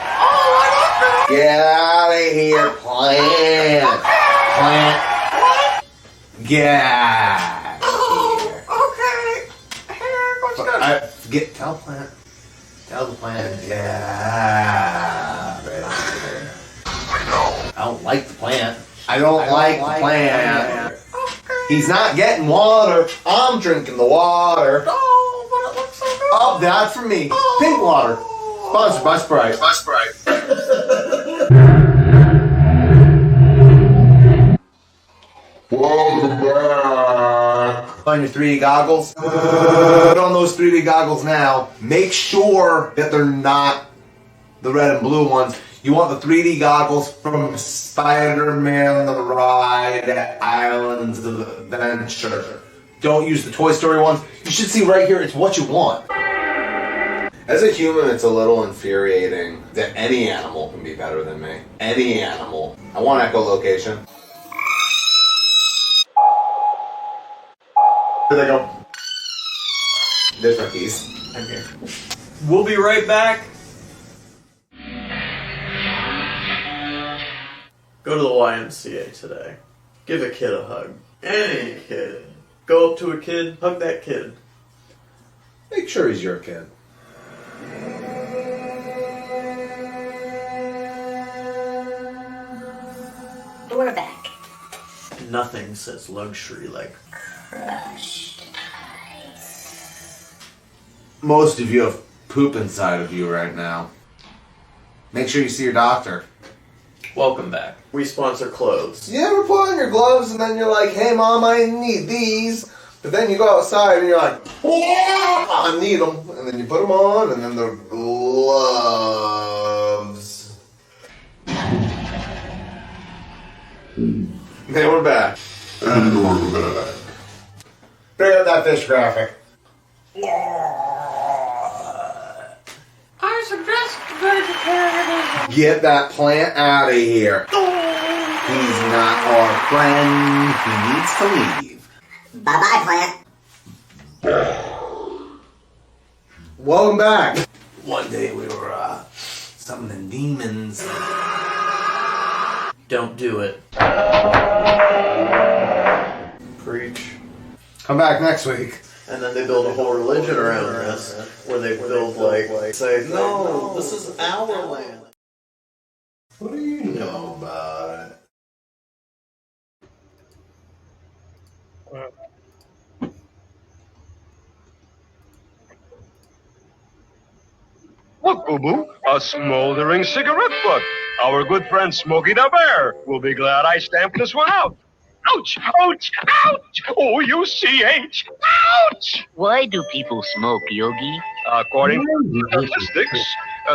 Get out of here, Plant. Plant. Get out of here. Okay. Here goes good. Tell Plant. Tell the Plant. Yeah. I don't like the plant. I don't like the plant. He's not getting water. I'm drinking the water. Oh, but it looks so good. Oh, that's for me. Pink water. Sponsored by Sprite. Welcome back. On your 3D goggles. Put on those 3D goggles now. Make sure that they're not the red and blue ones. You want the 3D goggles from Spider-Man the Ride at Islands of Adventure. Don't use the Toy Story ones. You should see right here, it's what you want. As a human, it's a little infuriating that any animal can be better than me. Any animal. I want echolocation. Here they go. There's my keys. I'm here. We'll be right back. Go to the YMCA today. Give a kid a hug. Any kid. Go up to a kid, hug that kid. Make sure he's your kid. We're back. Nothing says luxury like Crushed. Most of you have poop inside of you right now. Make sure you see your doctor. Welcome back. We sponsor clothes. You ever put on your gloves and then you're like, hey mom, I need these. But then you go outside and you're like, yeah, I need them. And then you put them on and then the gloves. Then we're back. And we're back. Bring up that fish graphic. I suggest vegetarianism. Get that plant out of here. He's not our friend. He needs to leave. Bye-bye, plant. Welcome back. One day we were summoning demons. Don't do it. Preach. Come back next week. And then they build a whole religion around this, where they build like say, no, this is our land. What do you know about it? Look, Boo Boo, a smoldering cigarette butt. Our good friend Smokey the Bear will be glad I stamped this one out. Ouch! Ouch! Ouch! O-U-C-H! Ouch! Why do people smoke, Yogi? According to statistics,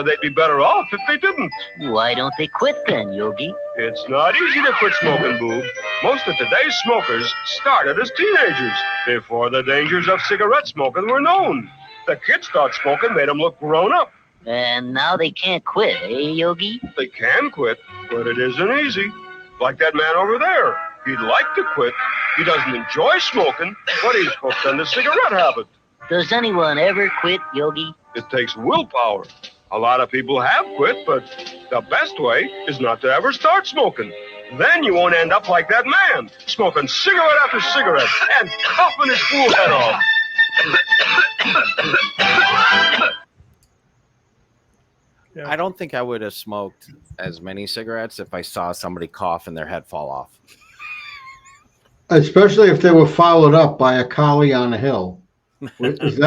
they'd be better off if they didn't. Why don't they quit then, Yogi? It's not easy to quit smoking, Boob. Most of today's smokers started as teenagers, before the dangers of cigarette smoking were known. The kids thought smoking made them look grown up. And now they can't quit, eh, Yogi? They can quit, but it isn't easy. Like that man over there. He'd like to quit. He doesn't enjoy smoking, but he's hooked on the cigarette habit. Does anyone ever quit, Yogi? It takes willpower. A lot of people have quit, but the best way is not to ever start smoking. Then you won't end up like that man, smoking cigarette after cigarette and coughing his fool head off. I don't think I would have smoked as many cigarettes if I saw somebody cough and their head fall off. Especially if they were followed up by a collie on a hill. Was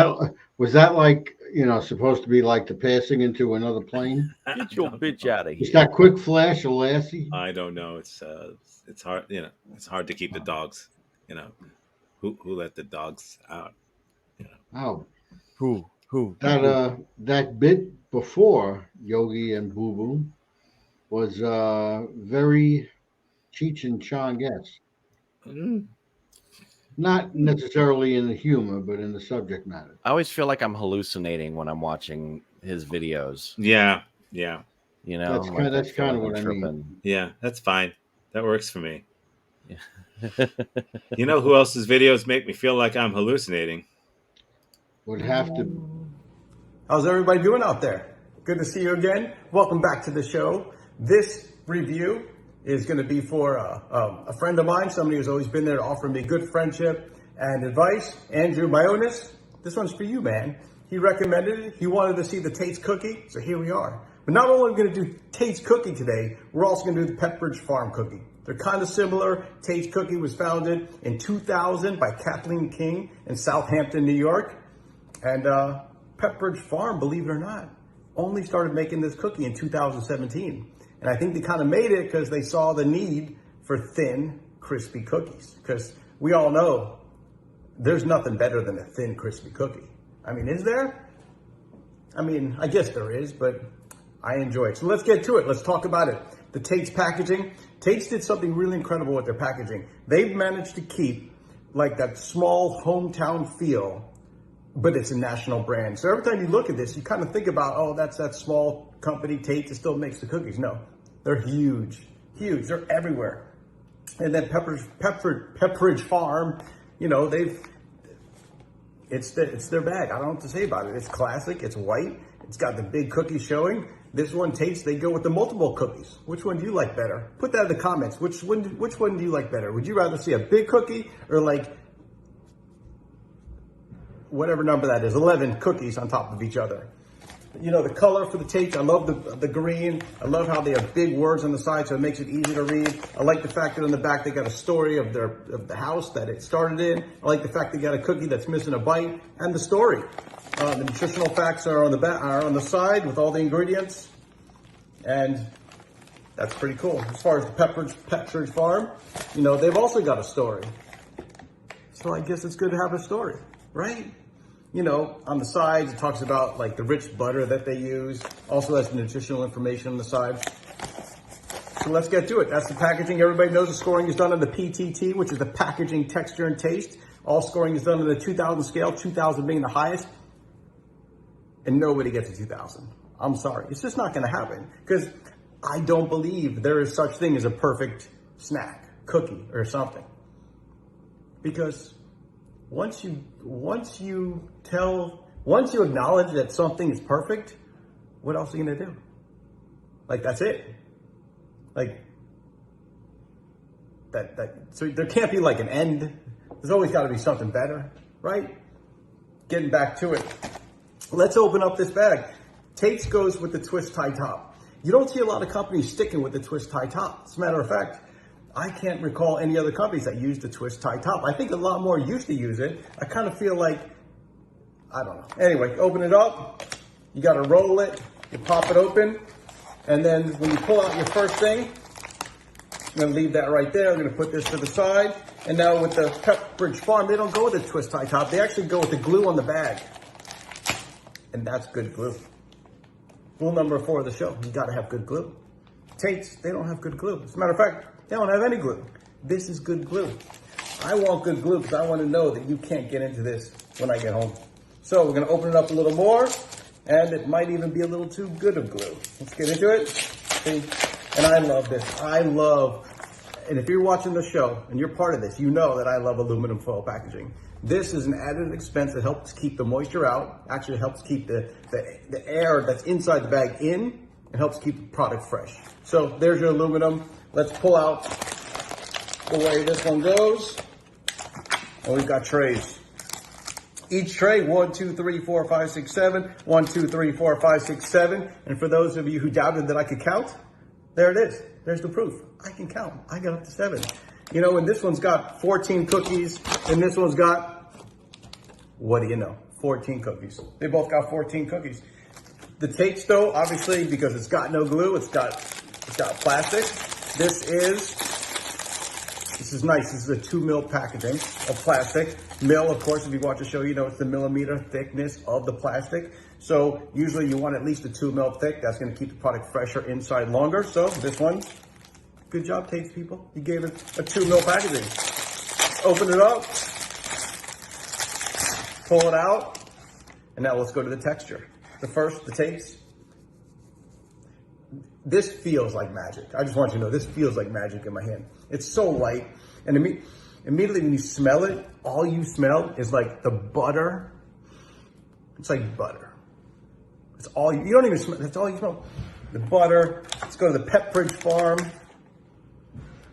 that like, supposed to be like the passing into another plane? Get your bitch out of here. Is that quick flash a lassie? I don't know. It's hard. It's hard to keep the dogs. Who let the dogs out? Oh, who that bit before Yogi and Boo Boo was very Cheech and Chong-esque. Not necessarily in the humor, but in the subject matter. I always feel like I'm hallucinating when I'm watching his videos. Yeah. That's kind of what I mean. Yeah, that's fine. That works for me. Yeah. You know who else's videos make me feel like I'm hallucinating? Would have to. How's everybody doing out there? Good to see you again. Welcome back to the show. This review is going to be for a friend of mine, somebody who's always been there to offer me good friendship and advice. Andrew Myonis, this one's for you, man. He recommended it. He wanted to see the Tate's cookie, so here we are. But not only are we going to do Tate's cookie today, we're also going to do the Pepperidge Farm cookie. They're kind of similar. Tate's cookie was founded in 2000 by Kathleen King in Southampton, New York. And Pepperidge Farm, believe it or not, only started making this cookie in 2017. And I think they kind of made it because they saw the need for thin, crispy cookies. Because we all know there's nothing better than a thin, crispy cookie. I mean, is there? I mean, I guess there is, but I enjoy it. So let's get to it. Let's talk about it. The Tate's packaging. Tate's did something really incredible with their packaging. They've managed to keep like that small hometown feel, but it's a national brand. So every time you look at this, you kind of think about, oh, that's that small company, Tate, that still makes the cookies. No, they're huge, huge. They're everywhere. And then Pepperidge Farm, it's their bag. I don't know what to say about it. It's classic. It's white. It's got the big cookies showing. This one, Tate's, they go with the multiple cookies. Which one do you like better? Put that in the comments. Which one do you like better? Would you rather see a big cookie or like whatever number that is, 11 cookies on top of each other? The color for the Tate's, I love the green. I love how they have big words on the side, so it makes it easy to read. I like the fact that on the back they got a story of the house that it started in. I like the fact they got a cookie that's missing a bite, and the story. The nutritional facts are on the back, are on the side with all the ingredients, and that's pretty cool. As far as the Pepperidge Farm, they've also got a story. So I guess it's good to have a story, right? On the sides, it talks about like the rich butter that they use. Also has the nutritional information on the side. So let's get to it. That's the packaging. Everybody knows the scoring is done on the PTT, which is the packaging, texture, and taste. All scoring is done on the 2000 scale, 2000 being the highest. And nobody gets a 2000. I'm sorry. It's just not going to happen. Because I don't believe there is such thing as a perfect snack, cookie, or something. Because once you acknowledge that something is perfect, what else are you going to do? Like, that's it. Like, so there can't be like an end. There's always got to be something better, right? Getting back to it. Let's open up this bag. Tate's goes with the twist tie top. You don't see a lot of companies sticking with the twist tie top. As a matter of fact, I can't recall any other companies that use the twist tie top. I think a lot more used to use it. I kind of feel like, I don't know. Anyway, open it up. You got to roll it. You pop it open. And then when you pull out your first thing, I'm going to leave that right there. I'm going to put this to the side. And now with the Pepperidge Farm, they don't go with the twist tie top. They actually go with the glue on the bag. And that's good glue. Rule number 4 of the show. You got to have good glue. Tate's, they don't have good glue. As a matter of fact, they don't have any glue. This is good glue. I want good glue because I want to know that you can't get into this when I get home. So we're going to open it up a little more, and it might even be a little too good of glue. Let's get into it. See? And I love this. And if you're watching the show and you're part of this, you know that I love aluminum foil packaging. This is an added expense that helps keep the moisture out, actually helps keep the air that's inside the bag in, and helps keep the product fresh. So there's your aluminum. Let's pull out the way this one goes. And we've got trays. Each tray, 1, 2, 3, 4, 5, 6, 7. 1, 2, 3, 4, 5, 6, 7. And for those of you who doubted that I could count, there it is. There's the proof. I can count. I got up to 7. You know, and this one's got 14 cookies, and this one's got, what do you know, 14 cookies. They both got 14 cookies. The Tate's though, obviously, because it's got no glue, it's got plastic. This is nice. This is a 2 mil packaging of plastic. Mil, of course, if you watch the show, you know it's the millimeter thickness of the plastic. So usually you want at least a 2 mil thick. That's going to keep the product fresher inside longer. So this one, good job, Tate's people. You gave it a 2 mil packaging. Open it up. Pull it out. And now let's go to the texture. The Tate's. This feels like magic. I just want you to know, this feels like magic in my hand. It's so light. And immediately when you smell it, all you smell is like the butter. It's like butter. It's all, you don't even smell, that's all you smell. The butter. Let's go to the Pepperidge Farm.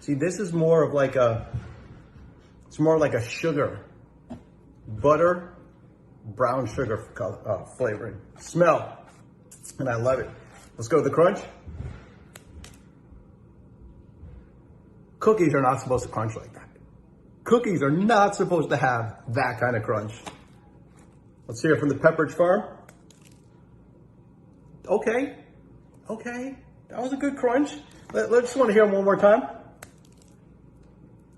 See, this is more of like it's more like a sugar. Butter, brown sugar flavoring. Smell. And I love it. Let's go to the crunch. Cookies are not supposed to crunch like that. Cookies are not supposed to have that kind of crunch. Let's hear it from the Pepperidge Farm. Okay. That was a good crunch. Let's just want to hear them one more time.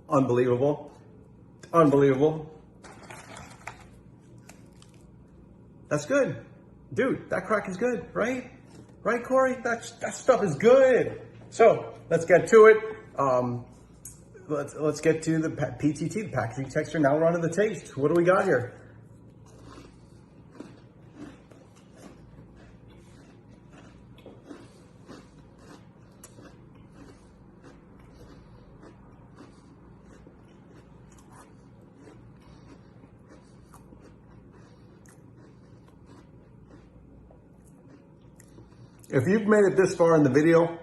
Unbelievable. That's good. Dude, that crack is good, right? Right, Corey? That stuff is good. So let's get to it. Let's get to the PTT, the packaging texture. Now we're on to the taste. What do we got here? If you've made it this far in the video,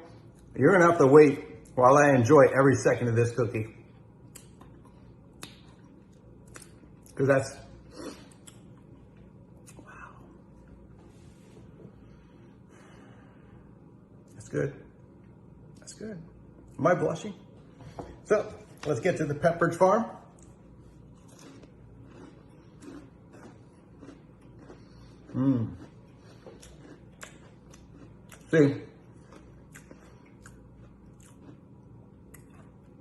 you're gonna have to wait while I enjoy every second of this cookie. Because that's, wow. That's good. That's good. Am I blushing? So, let's get to the Pepperidge Farm. See,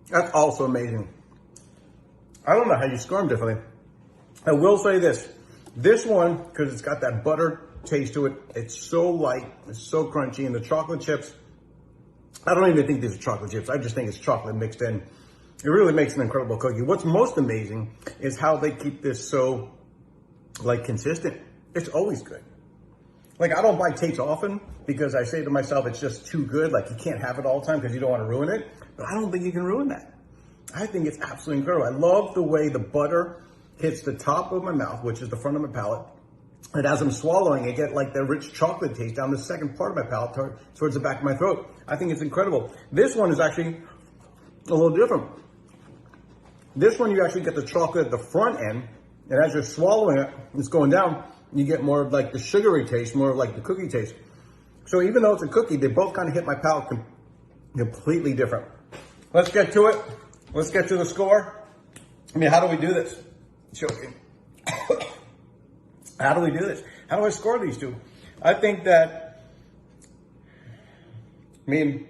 that's also amazing. I don't know how you score them differently. I will say this. This one, because it's got that butter taste to it, it's so light, it's so crunchy, and the chocolate chips, I don't even think these are chocolate chips. I just think it's chocolate mixed in. It really makes an incredible cookie. What's most amazing is how they keep this so, like, consistent. It's always good. Like, I don't buy Tate's often because I say to myself, it's just too good. Like, you can't have it all the time because you don't want to ruin it. But I don't think you can ruin that. I think it's absolutely incredible. I love the way the butter hits the top of my mouth, which is the front of my palate. And as I'm swallowing, I get like the rich chocolate taste down the second part of my palate towards the back of my throat. I think it's incredible. This one is actually a little different. This one, you actually get the chocolate at the front end. And as you're swallowing it, it's going down. You get more of like the sugary taste, more of like the cookie taste. So even though it's a cookie, they both kind of hit my palate completely different. Let's get to it. Let's get to the score. I mean, how do we do this? Choking. How do we do this? How do I score these two? I think that, I mean,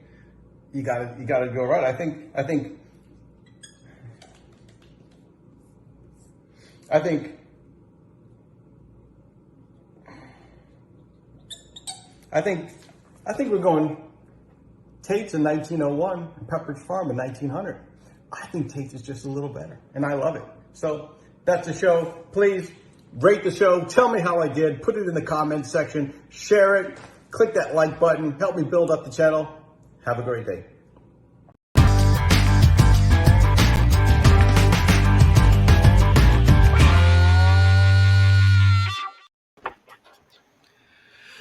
you gotta go right. I think we're going Tate's in 1901 and Pepperidge Farm in 1900. I think Tate's is just a little better, and I love it. So that's the show. Please rate the show. Tell me how I did. Put it in the comments section. Share it. Click that like button. Help me build up the channel. Have a great day.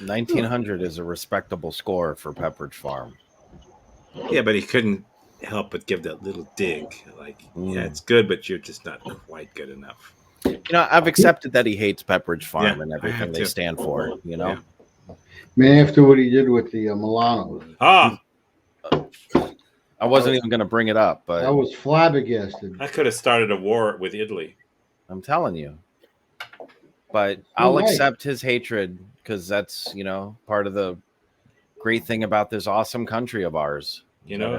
$1,900 is a respectable score for Pepperidge Farm. Yeah, but he couldn't help but give that little dig. Like, yeah, it's good, but you're just not quite good enough. I've accepted that he hates Pepperidge Farm Yeah, and I everything have they too. stand for. Man, after what he did with the Milanos, I wasn't even going to bring it up, but I was flabbergasted. I could have started a war with Italy. I'm telling you. But You I'll might. accept his hatred because that's, part of the great thing about this awesome country of ours. You know,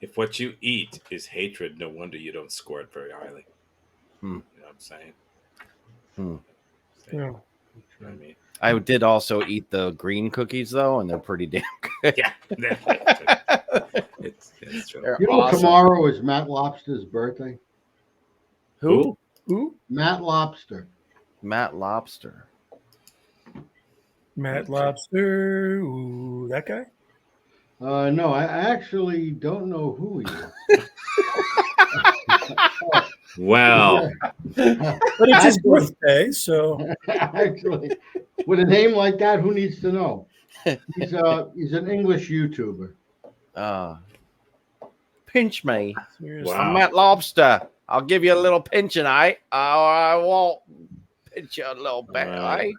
if what you eat is hatred, no wonder you don't score it very highly. You know what I'm saying? Yeah. I mean, I did also eat the green cookies though, and they're pretty damn good. Yeah, it's true. They're You know, awesome. tomorrow is Matt Lobster's birthday. Who? Matt Lobster. Matt Lobster. Matt Lobster. Ooh, that guy? No, I actually don't know who he is. Well, but it's his birthday, so actually, with a name like that, who needs to know? He's an English YouTuber. Pinch me. Seriously. I'm Matt Lobster. I'll give you a little pinching, I won't pinch you a little bit, Right.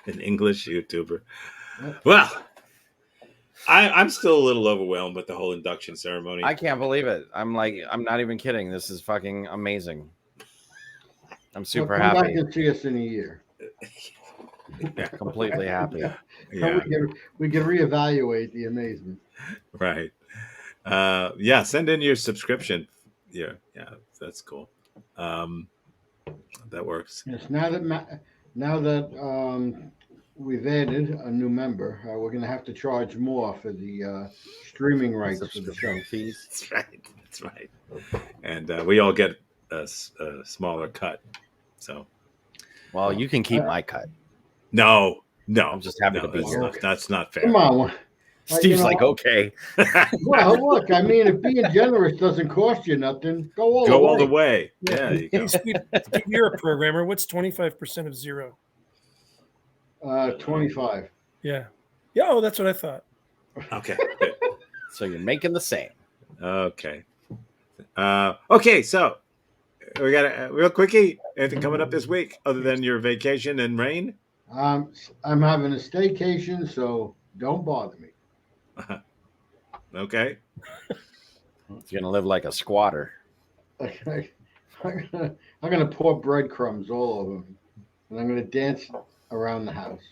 An English YouTuber. Well, I'm still a little overwhelmed with the whole induction ceremony. I can't believe it. I'm not even kidding. This is fucking amazing. I'm super Come back happy. and see us in a year. Completely happy. Yeah. We can reevaluate the amazement. Right. Yeah, send in your subscription. Yeah, that's cool. That works. Yes. Now that we've added a new member, we're going to have to charge more for the streaming rights for the show. That's right. That's right. And we all get a smaller cut. So, well, you can keep my cut. No. I'm just happy to be here. That's not fair. Come on. Steve's like, okay. Well, look, I mean, if being generous doesn't cost you nothing, go all the way. Yeah, you go. Hey, Steve, you're a programmer. What's 25% of zero? 25. Yeah. Yeah. Oh, that's what I thought. Okay. So you're making the same. Okay. Okay. So we got a real quickie. Anything coming up this week other than your vacation and rain? I'm having a staycation, so don't bother me. Okay. You're gonna live like a squatter. I'm gonna pour breadcrumbs all over me, and I'm gonna dance around the house.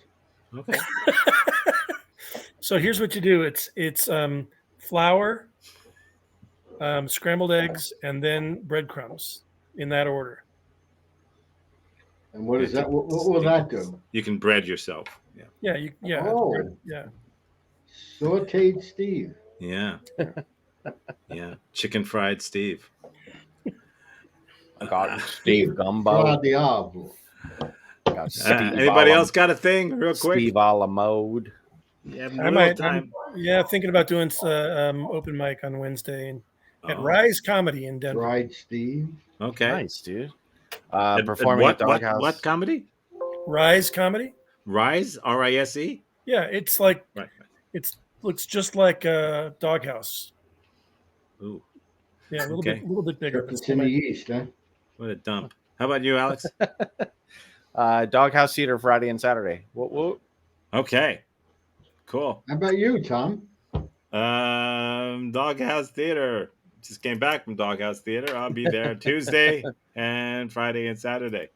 Okay. So here's what you do. It's flour, scrambled eggs, and then breadcrumbs in that order. And what is that? What will that do? You can bread yourself. Yeah. Yeah. Oh. Yeah. Sauteed Steve. Yeah. Yeah. Chicken fried Steve. Got Steve Gumbo. Diablo. Got Steve Anybody else got a thing real quick? Steve a la mode. Yeah, I might. Thinking about doing open mic on Wednesday at Rise Comedy in Denver. Fried Steve. Okay. Nice, dude. Performing at Doghouse. What comedy? Rise Comedy. Rise, RISE. Yeah, it's like Right. It looks just like a Doghouse. Ooh. Yeah, a little bit bigger. It's in the east, huh? What a dump. How about you, Alex? Doghouse Theater Friday and Saturday. Whoop. Okay. Cool. How about you, Tom? Doghouse Theater. Just came back from Doghouse Theater. I'll be there Tuesday and Friday and Saturday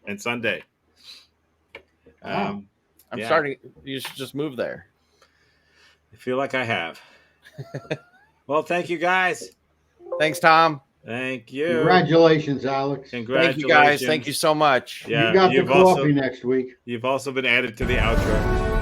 and Sunday. I'm starting. You should just move there. I feel like I have. Well, thank you guys. Thanks, Tom. Thank you. Congratulations, Alex. Thank you, guys. Thank you so much. Yeah, you got the coffee next week. You've also been added to the outro.